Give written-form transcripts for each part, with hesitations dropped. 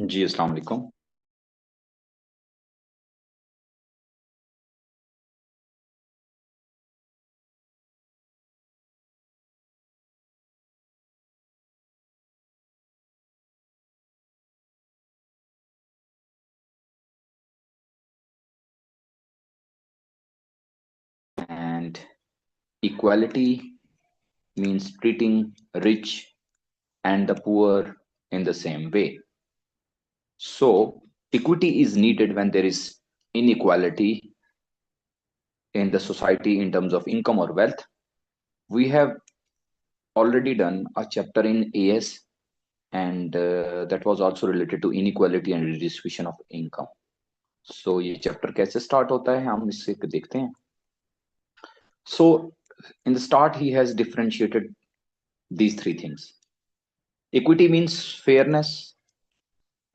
जी अस्सलाम वालेकुम। And equality means treating rich and the poor in the same way. So equity is needed when there is inequality in the society in terms of income or wealth. We have already done a chapter in AS, and that was also related to inequality and redistribution of income. So ये chapter कैसे start होता है हम इससे देखते हैं. So in the start he has differentiated these three things. Equity means fairness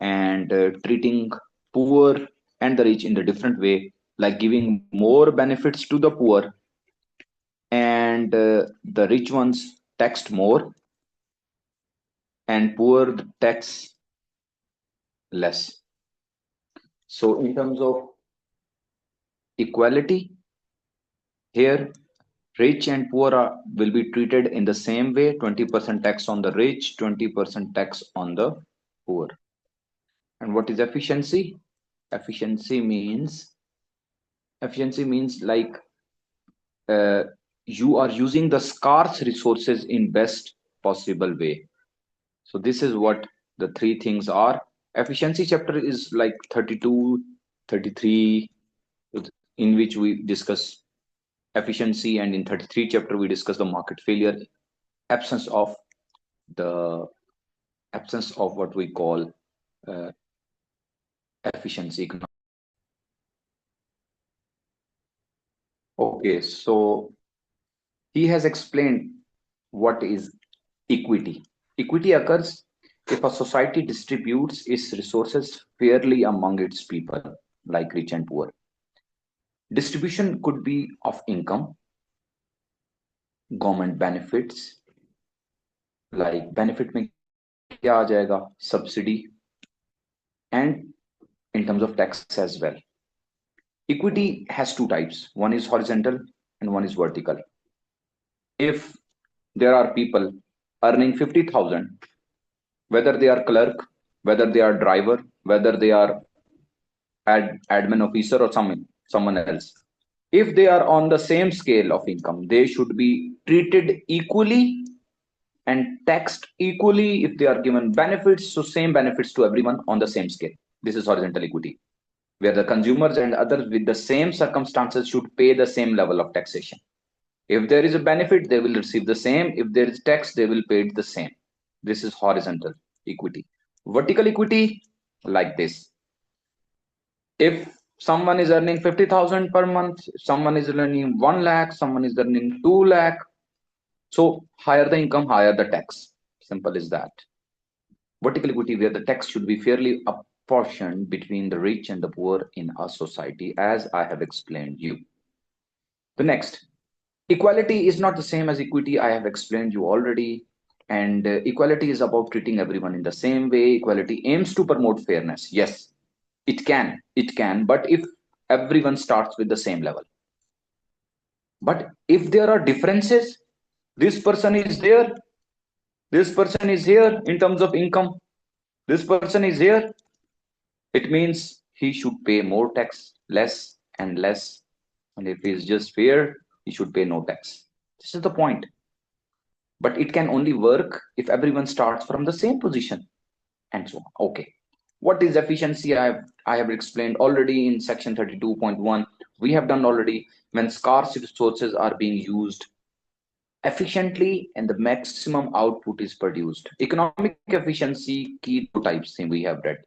and treating poor and the rich in a different way, like giving more benefits to the poor and the rich ones taxed more and poor tax less. So in terms of equality, here rich and poor will be treated in the same way, 20% tax on the rich, 20% tax on the poor. And what is efficiency? Efficiency means like uh, you are using the scarce resources in best possible way. So this is what the three things are. Efficiency chapter is like 32, 33, in which we discuss efficiency, and in 33 chapter we discuss the market failure, absence of the absence of what we call uh, efficiency. Okay, so he has explained what is equity. Equity occurs if a society distributes its resources fairly among its people, like rich and poor. Distribution could be of income, government benefits, like benefit में क्या आ जाएगा, subsidy, and in terms of tax as well. Equity has two types. One is horizontal and one is vertical. If there are people earning 50,000, whether they are clerk, whether they are driver, whether they are admin officer or someone else, if they are on the same scale of income, they should be treated equally and taxed equally. If they are given benefits, so same benefits to everyone on the same scale. This is horizontal equity, where the consumers and others with the same circumstances should pay the same level of taxation. If there is a benefit, they will receive the same. If there is tax, they will pay it the same. This is horizontal equity. Vertical equity, like this. If someone is earning 50,000 per month, someone is earning 1 lakh, someone is earning 2 lakh. So higher the income, higher the tax. Simple as that. Vertical equity, where the tax should be fairly apportioned between the rich and the poor in our society, as I have explained you. The next, equality is not the same as equity. I have explained you already. And equality is about treating everyone in the same way. Equality aims to promote fairness. Yes, it can, but if everyone starts with the same level. But if there are differences, this person is there, this person is here in terms of income, this person is here, it means he should pay more tax, less and less. And if he is just fair, he should pay no tax. This is the point. But it can only work if everyone starts from the same position and so on. Okay. What is efficiency? I have explained already in section 32.1. We have done already. When scarce resources are being used efficiently and the maximum output is produced. Economic efficiency, key two types we have read.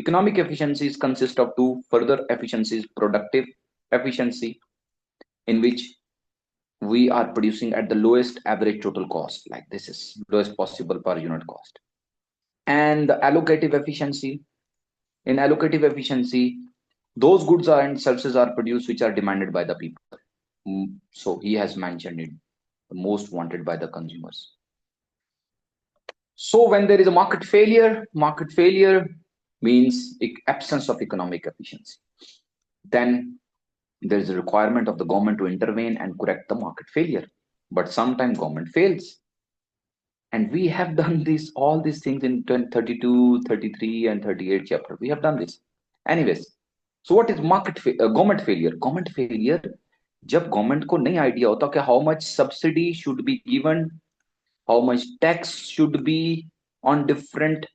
Economic efficiencies consist of two further efficiencies: productive efficiency, in which we are producing at the lowest average total cost, like this is lowest possible per unit cost. And the allocative efficiency. In allocative efficiency, those goods and services are produced which are demanded by the people. So he has mentioned it, the most wanted by the consumers. So when there is a market failure, means absence of economic efficiency. Then there is a requirement of the government to intervene and correct the market failure. But sometimes government fails. And we have done this, all these things in 32, 33, and 38 chapter. We have done this. Anyways, so what is government failure? Government failure, जब government को नहीं idea होता कि how much subsidy should be given, how much tax should be on different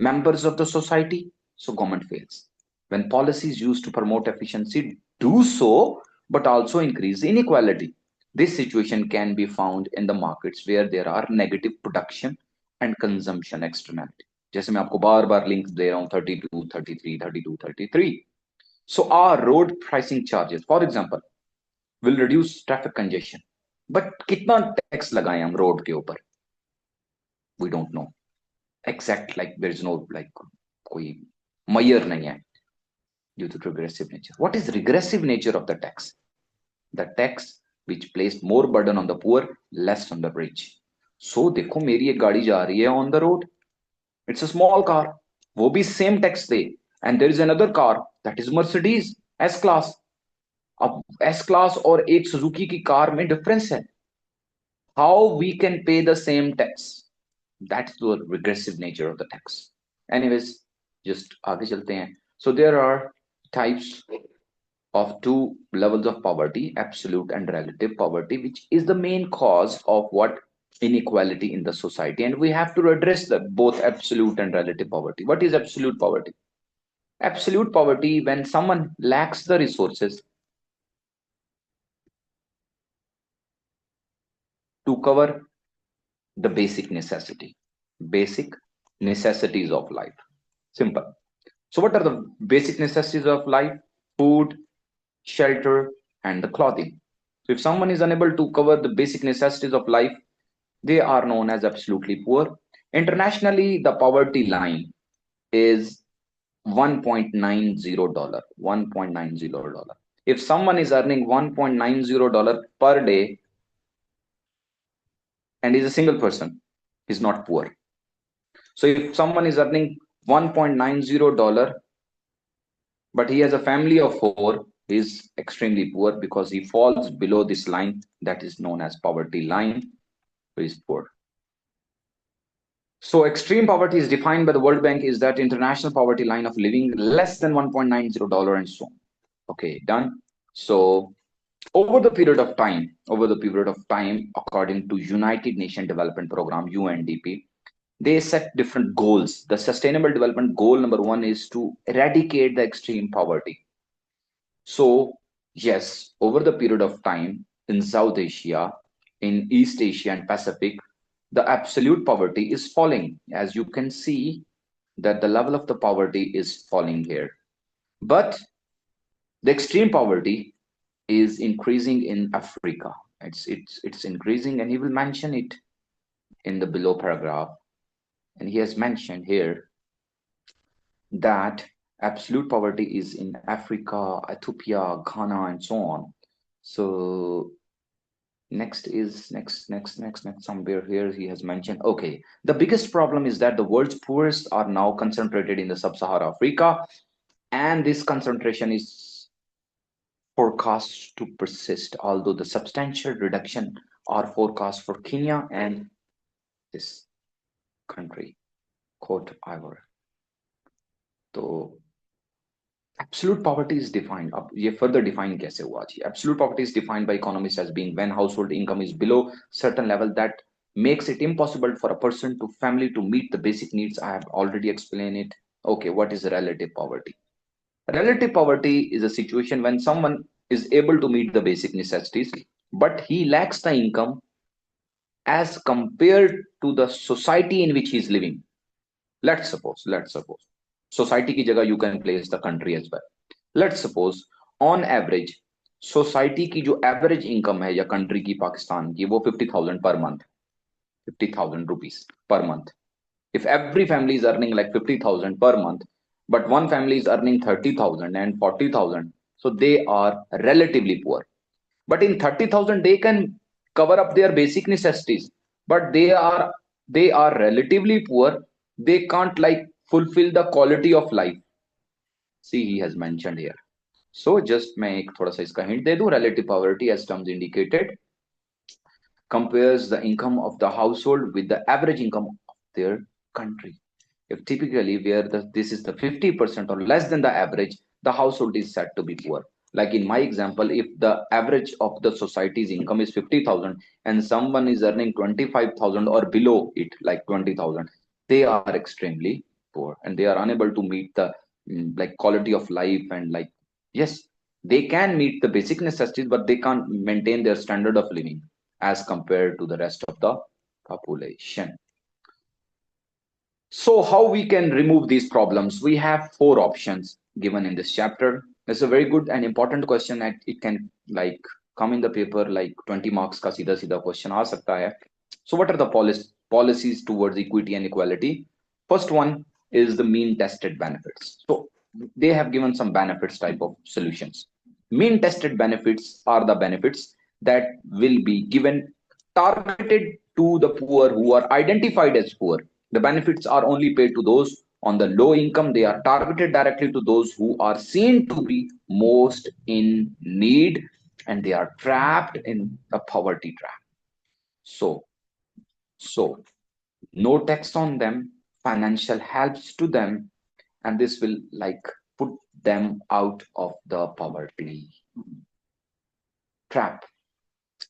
members of the society, so government fails. When policies used to promote efficiency do so, but also increase inequality. This situation can be found in the markets where there are negative production and consumption externality. जैसे मैं आपको बार बार links दे रहा हूं 32, 33, 32, 33. So our road pricing charges, for example, will reduce traffic congestion. But कितना tax लगाएं हम road के ऊपर? We don't know. Exact, like there is no like कोई measure नहीं है due to regressive nature. What is regressive nature of the tax? The tax which placed more burden on the poor, less on the rich. So देखो मेरी एक गाड़ी जा रही है on the road. It's a small car. वो भी same tax they. And there is another car that is Mercedes S class. अब S class और एक Suzuki की कार में difference है. How we can pay the same tax? That's the regressive nature of the tax. Anyways, just आगे चलते हैं. So there are types of two levels of poverty, absolute and relative poverty, which is the main cause of what inequality in the society. And we have to address both absolute and relative poverty. What is absolute poverty? Absolute poverty, when someone lacks the resources to cover the basic necessities of life. Simple. So what are the basic necessities of life? Food, shelter, and the clothing. So if someone is unable to cover the basic necessities of life, they are known as absolutely poor. Internationally, the poverty line is $1.90. $1.90. If someone is earning $1.90 per day and is a single person, he's not poor. So if someone is earning $1.90, but he has a family of 4, he is extremely poor because he falls below this line that is known as poverty line. So he is poor. So extreme poverty is defined by the World Bank is that international poverty line of living less than $1.90 and so on. Okay, done. So over the period of time, according to United Nations Development Program, UNDP, they set different goals. The Sustainable Development Goal number 1 is to eradicate the extreme poverty. So yes, over the period of time in South Asia, in East Asia and Pacific, the absolute poverty is falling. As you can see that the level of the poverty is falling here. But the extreme poverty is increasing in Africa. It's increasing, and he will mention it in the below paragraph. And he has mentioned here that absolute poverty is in Africa, Ethiopia, Ghana, and so on. So next somewhere here he has mentioned, okay, the biggest problem is that the world's poorest are now concentrated in the sub-Saharan Africa, and this concentration is forecast to persist, although the substantial reduction are forecast for Kenya and this country, Cote d'Ivoire. So absolute poverty is defined. ये further defined कैसे हुआ जी? Absolute poverty is defined by economists as being when household income is below certain level that makes it impossible for a person to family to meet the basic needs. I have already explained it. Okay, what is relative poverty? Relative poverty is a situation when someone is able to meet the basic necessities, but he lacks the income as compared to the society in which he is living. Let's suppose society की जगह you can place the country as well. Let's suppose on average society की जो average income है या country की पाकिस्तान की वो 50,000 per month, 50,000 rupees per month. If every family is earning like 50,000 per month, but one family is earning 30,000 and 40,000, so they are relatively poor. But in 30,000 they can cover up their basic necessities, but they are relatively poor. They can't like fulfill the quality of life. See, he has mentioned here. So just मैं एक थोड़ा सा इसका hint दे दूं. Relative poverty, as terms indicated, compares the income of the household with the average income of their country. If typically where this is the 50% or less than the average, the household is said to be poor. Like in my example, if the average of the society's income is 50,000 and someone is earning 25,000 or below it, like 20,000, they are extremely poor and they are unable to meet the like quality of life and like, yes, they can meet the basic necessities, but they can't maintain their standard of living as compared to the rest of the population. So how we can remove these problems? We have four options given in this chapter. It's a very good and important question, and it can like come in the paper like 20 marks ka सीधा सीधा question आ सकता है. So what are the policies towards equity and equality? First one is the mean tested benefits. So they have given some benefits type of solutions. Mean tested benefits are the benefits that will be given targeted to the poor who are identified as poor. The benefits are only paid to those on the low income. They are targeted directly to those who are seen to be most in need and they are trapped in a poverty trap. So no tax on them, financial helps to them, and this will like put them out of the poverty trap.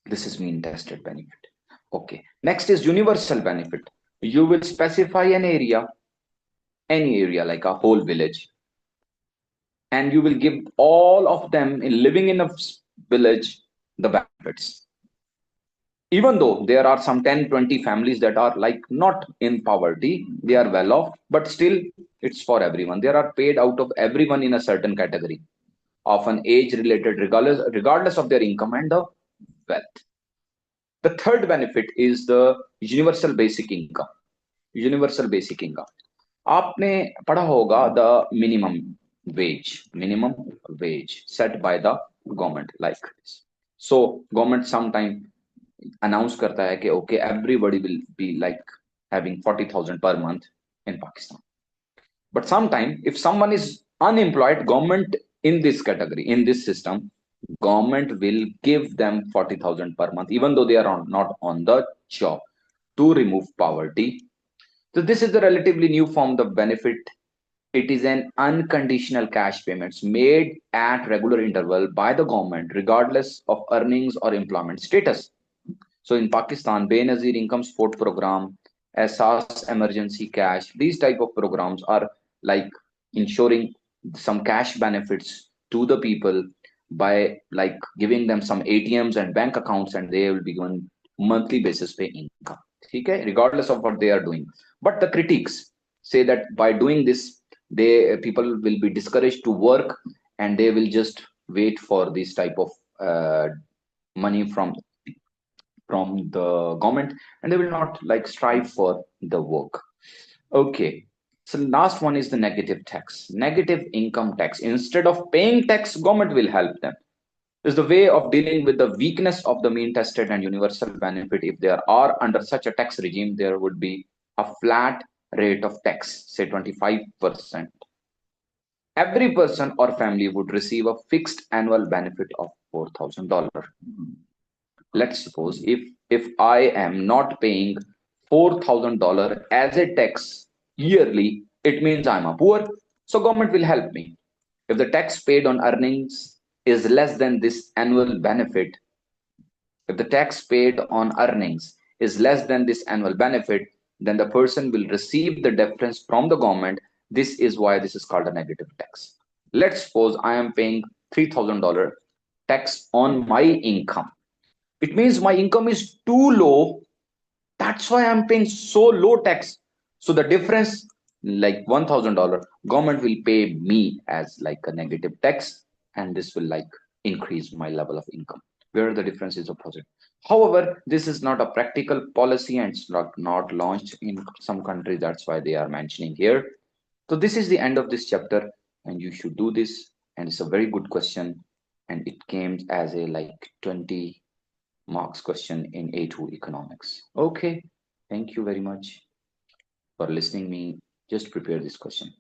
This is mean tested benefit. Okay. Next is universal benefit. You will specify an area, any area like a whole village, and you will give all of them in living in a village the benefits. Even though there are some 10, 20 families that are like not in poverty, they are well off, but still it's for everyone. They are paid out of everyone in a certain category, often age related, regardless of their income and the wealth. The third benefit is the universal basic income. Universal basic income. आपने पढ़ा होगा the minimum wage set by the government like this. So government sometime announce करता है कि okay everybody will be like having 40,000 per month in Pakistan. But sometime if someone is unemployed, government in this category, in this system, government will give them 40,000 per month, even though they are not on the job, to remove poverty. So this is the relatively new form of benefit. It is an unconditional cash payments made at regular interval by the government, regardless of earnings or employment status. So in Pakistan, Benazir Income Support Program, Asas Emergency Cash, these type of programs are like ensuring some cash benefits to the people by like giving them some ATMs and bank accounts, and they will be given monthly basis pay income. Okay, regardless of what they are doing. But the critics say that by doing this, people will be discouraged to work, and they will just wait for this type of money from the government, and they will not like strive for the work. Okay, so last one is the negative tax, negative income tax. Instead of paying tax, government will help them. Is the way of dealing with the weakness of the mean tested and universal benefit. If there are under such a tax regime, there would be a flat rate of tax, say 25%. Every person or family would receive a fixed annual benefit of $4,000. Let's suppose if I am not paying $4,000 as a tax yearly, it means I'm a poor. So government will help me. If the tax paid on earnings is less than this annual benefit, if the tax paid on earnings is less than this annual benefit, then the person will receive the difference from the government. This is why this is called a negative tax. Let's suppose I am paying $3,000 tax on my income. It means my income is too low. That's why I'm paying so low tax. So the difference, like $1,000, government will pay me as like a negative tax, and this will like increase my level of income, where the difference is opposite. However, this is not a practical policy and it's not launched in some countries. That's why they are mentioning here. So this is the end of this chapter, and you should do this. And it's a very good question, and it came as a like 20 marks question in A2 economics. Okay, thank you very much for listening me Just prepare this question.